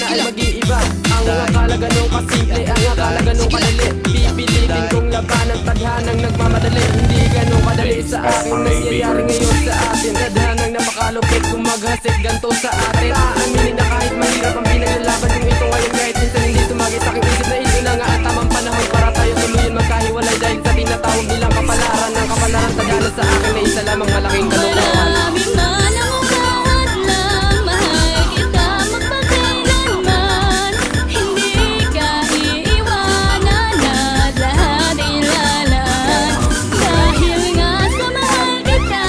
ay mag-iiba. Ang akala ganun kasimple, ang akala ganun kadali. Pipilitin kong labanan, tadhanang nagmamadali. Hindi ganun kadali sa akin, nangyayari ngayon sa atin. Tadhanang napakalupit, kumaghasik ganto sa atin. Aaminin na kahit mahirap ang pinaglalaban kung ito ngayon, kahit minsan hindi tumagit aking isip na ito na nga ang tamang panahon para tayo tuluyan magkahiwalay. Dahil sa tinatawag nilang kapalaran, ng kapalaran tadhana sa akin na isa lamang malaking kalokohan. Marami man ang umahat lang, mahal kita magpakailanman. Hindi ka iiwanan at lahat ay lalaan. Dahil nga sa mahal kita,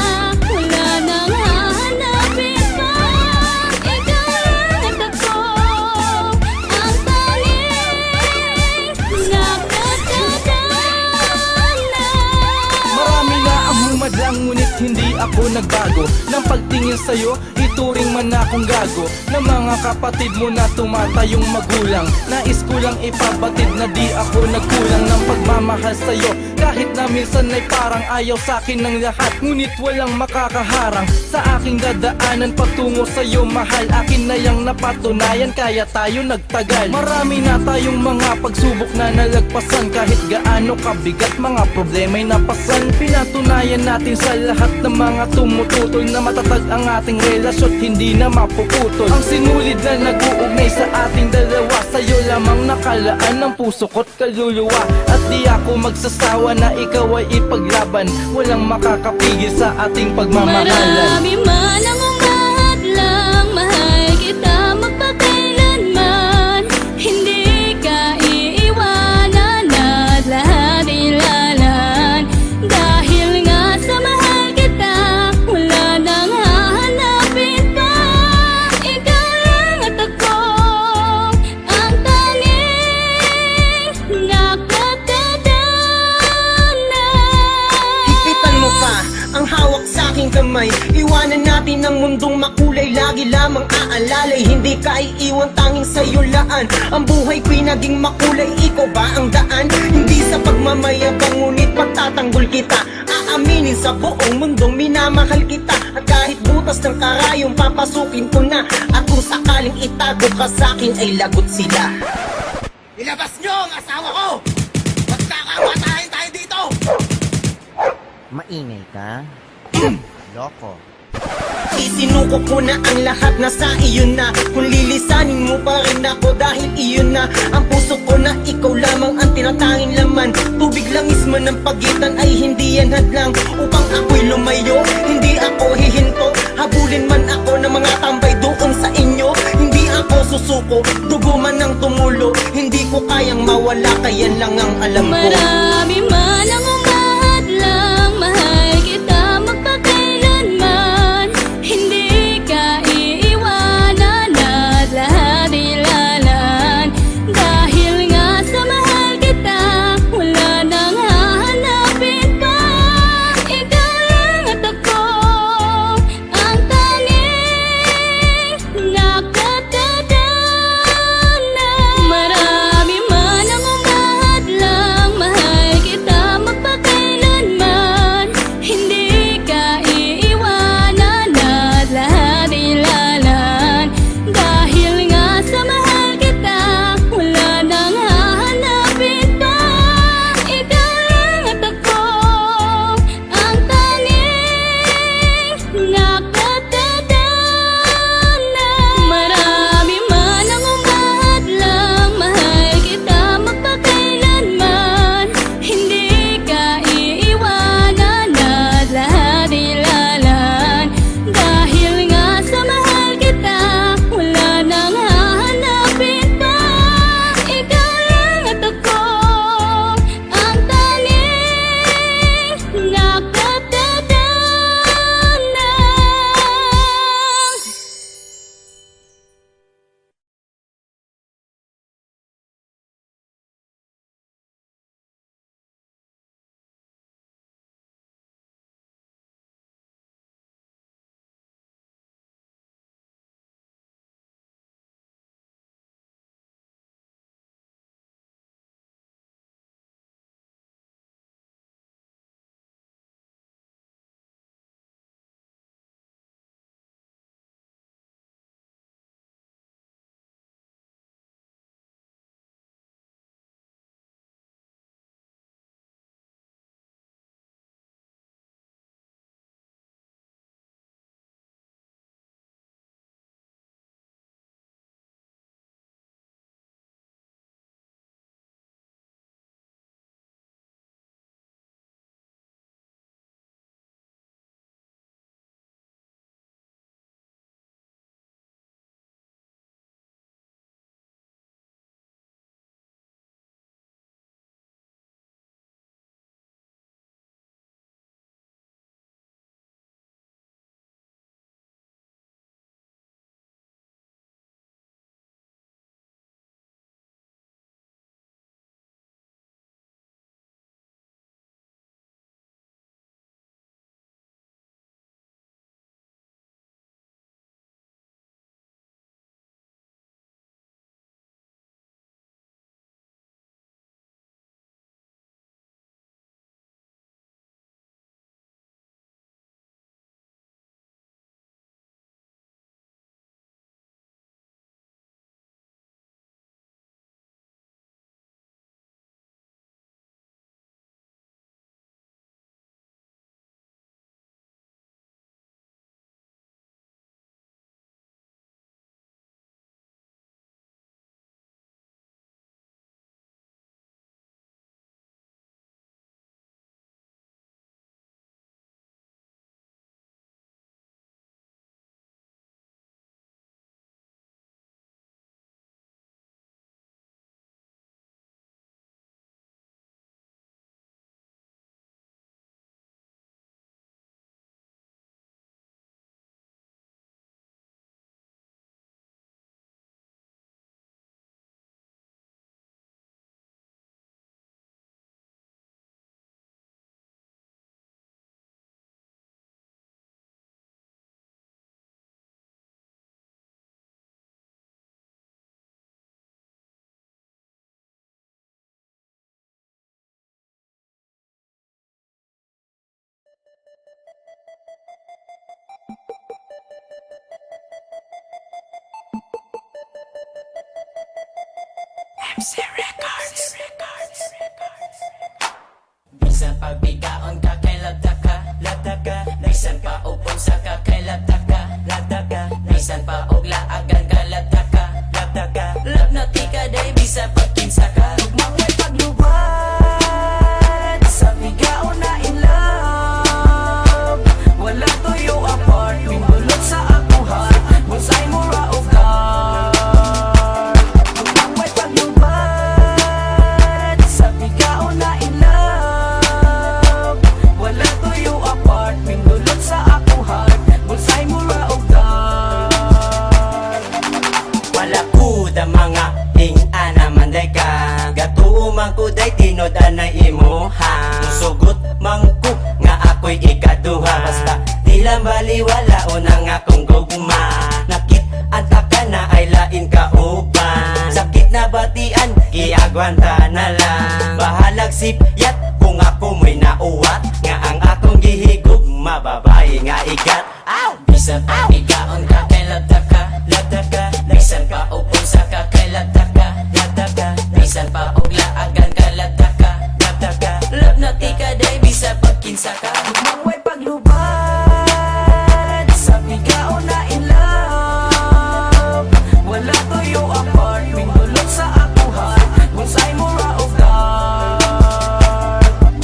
wala nang hahanapin pa. Ikaw lang at ako, ang tanging nakatadhana. Marami na ang humadlang ngunit hindi ako nagbago. Nang pagtingin sa'yo, ituring man akong gago. Na mga kapatid mo na tumatayong magulang, nais ko lang ipabatid na di ako nagkulang ng pagmamahal sa'yo. Kahit na minsan ay parang ayaw sa'kin ng lahat, ngunit walang makakaharang sa aking dadaanan patungo sa'yo, mahal. Akin na yang napatunayan, kaya tayo nagtagal. Marami na tayong mga pagsubok na nalagpasan, kahit gaano kabigat mga problema'y napasan. Pinatunayan natin sa lahat ng mga tumututol na matatag ang ating relasyon, hindi na mapuputol. Ang sinulid na nag-uugnay sa ating dalawa, sa'yo lamang nakalaan ng puso ko't kaluluwa. At di ako magsasawa na ikaw ay ipaglaban, walang makakapigil sa ating pagmamahalan. Marami man ang umahat lang, mahal kita magpakailanman. Hindi ka iiwanan at lahat ay lalaan. Dahil nga sa mahal kita, wala nang hahanapin pa. Ikaw lang at ako, ang tanging nakatadhana. Hipitan mo pa ang hawak sa aking kamay. Iwanan natin ang mundong makulay, lagi lamang aalalay. Hindi ka iiwan, tanging sa'yo laan. Ang buhay ko'y naging makulay, ikaw ba ang daan? Hindi sa pagmamayabang, ngunit pagtatanggol kita. Aaminin sa buong mundong minamahal kita. At kahit butas ng karayong papasukin ko na, at kung sakaling itago ka sa'kin ay lagot sila. Ilabas nyo ang asawa ko! Magkakapatayin tayo dito! Maingay ka? Loko. Isinuko ko na ang lahat, nasa iyo na. Kung lilisanin mo pa rin ako, dahil iyon na ang puso ko, na ikaw lamang ang tinatanging laman. Tubig langis man ang pagitan ay hindi yan hadlang upang ako'y lumayo, hindi ako hihinto. Habulin man ako ng mga tambay doon sa inyo, hindi ako susuko. Dugo man ang tumulo, hindi ko kayang mawala, kaya lang ang alam ko. Marami man ang umahat lang, mahal kita magpakailanman. Hindi ka iiwanan at lahat ay lalaan. Dahil nga sa mahal kita, wala nang hahanapin pa. Ikaw lang at ako, ang tanging nakatadhana. Marami man ang umahat lang, mahal kita magpakailanman. Bisan pagbigaon ka kay lataka, bisan pa upon sa ka kay lataka, bisan pa og laagan ka lataka, love na tika day bisan pagkinsa ka. Ugmang may paglubad sa bigaon na in love, wala tuyo apart, mimbulot sa akong heart, bulsay mo ra og dark. Ugmang may paglubad sa bigaon na in love, wala tuyo apart, mimbulot sa akong heart, bulsay mo ra og dark. Wala ko da mga ing-ana manday ka, gatuo man ko day tinod anay imo ha. Musugot man ko nga ako'y ikaduha, basta tila baliwala o nang akong gugma. Nakit anta ka na ay lain ka uban, sakit na batian giagwanta na lang. Bahalag sipyat kung ako mo'y nauwat, nga ang akong gihigog mababae nga igat. Ow! Bisan pa ikaon ka kay lataka, bisan pa upon sa ka kay lataka, bisan pa og laagan ka lataka, love na tika day bisan pagkinsa ka. Ugmang way paglubad sa bigaon na in love, wala tuyo apart, mimbulot sa akong heart, bulsay mo ra og dark.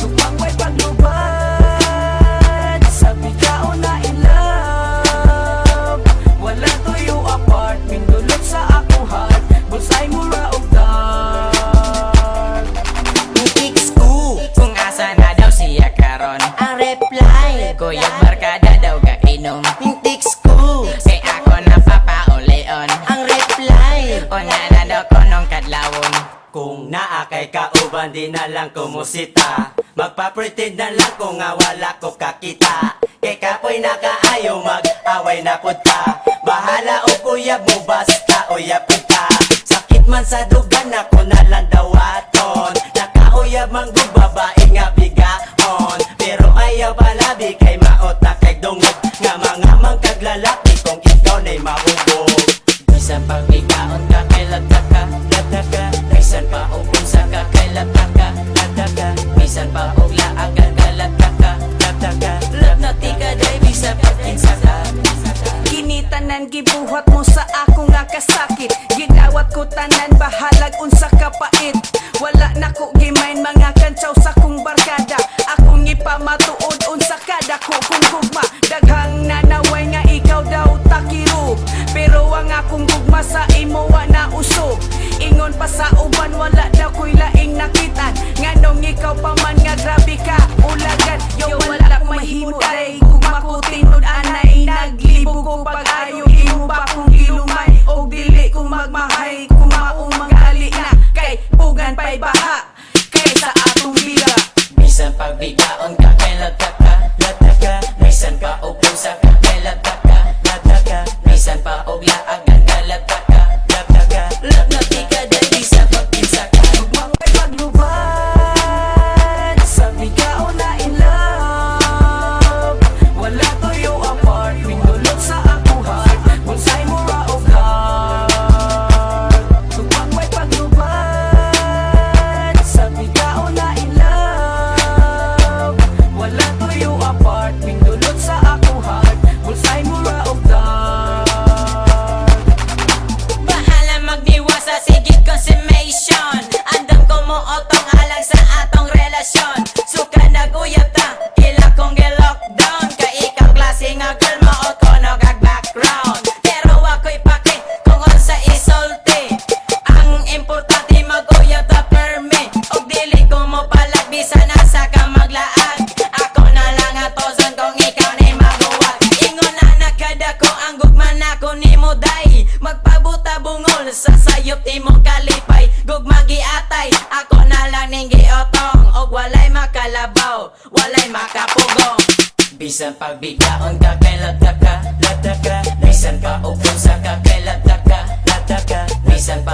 Ugmang way paglubad sa bigaon na in love, wala tuyo apart, mimbulot sa akong heart, bulsay mo ra og dark. Nitix ko kung asa na daw siya karon, ang reply kuyog barkada daw kainom. Nitix ko kay ako napapaulion, ang reply una na daw konong kadlawon. Kung naa kay kauban di na lang kumusita, magpa-pretend na lang kung nga wala ko kakita. Kay kapoy nakaayo mag-away na punta, bahala o kuyab mo basta uyab kita. Sakit man sa dugan ako na lang dawaton, nakauyab man gug babae nga bigaon. Pero ayaw palabi kay maot na kay dungog, nga mga mangkaglalaki kung ikaw na'y mahubog. Bisan pag bigaon ka kay lataka, bisan pa upon sa ka kay lataka, bisan pa og laagan ka lataka, love na tika day bisan pagkinsa ka. Kinitanan gibuhat mo sa ako nga kasakit, gidawat ko tanan bahalag unsa ka pait. Wala na ko gimain mga kantsaw sa kong barkada, akong ipamatuod unsa kada ko kung gugma. Daghang nanaway nga ikaw daw takiro, pero ang akong gugma sa imo wa na usog. Ingon pa sa uban wala daw ko'y laing nakitan, nganong ikaw pa man nga grabe ka ulagan. Yo wala ko mahimo day gugma ko tinod anay naglibo ko pag-ayo imo ba kung ilumay o dili kung magmahay kung maumagali na kay pugan pa'y baha kay sa atong bira. Bisan pagbigaon ka kay lataka, bisan pa upon sa ka kay lataka, bisan pa og laagan ka lataka, love na tika day bisan pagkinsa ka. Ugmang may paglubad sa bigaon na in love, wala tuyo apart, mimbulot sa akong heart, bulsay mo ra og dark. Ugmang may paglubad sa bigaon na in love, wala tuyo apart, mimbulot sa akong heart, bulsay mo ra og dark. Bahala magdiwa sa sigit consummation, andam ko mo otong alang sa atong relasyon. Suka naguyab ta, ila kong gi-lockdown, ka ikaw klase nga girl mo o kono kag background. Pero ako'y pake kung unsa isulti, ang importante maguyab ta perme, og dili ko mo palag bisan asa ka maglaag. Ako na lang atosan kung ikaw na'y maguwag. Ingon na nakadako ang gugman ako ni mo day, magpabuta bungol sa sayop imong kalipay. Gugma giatay, ako na lang ning giotong, og walay makalabaw, walay makapugong. Bisan pagbigaon ka kay lataka, bisan pa upon sa ka kay lataka, bisan pa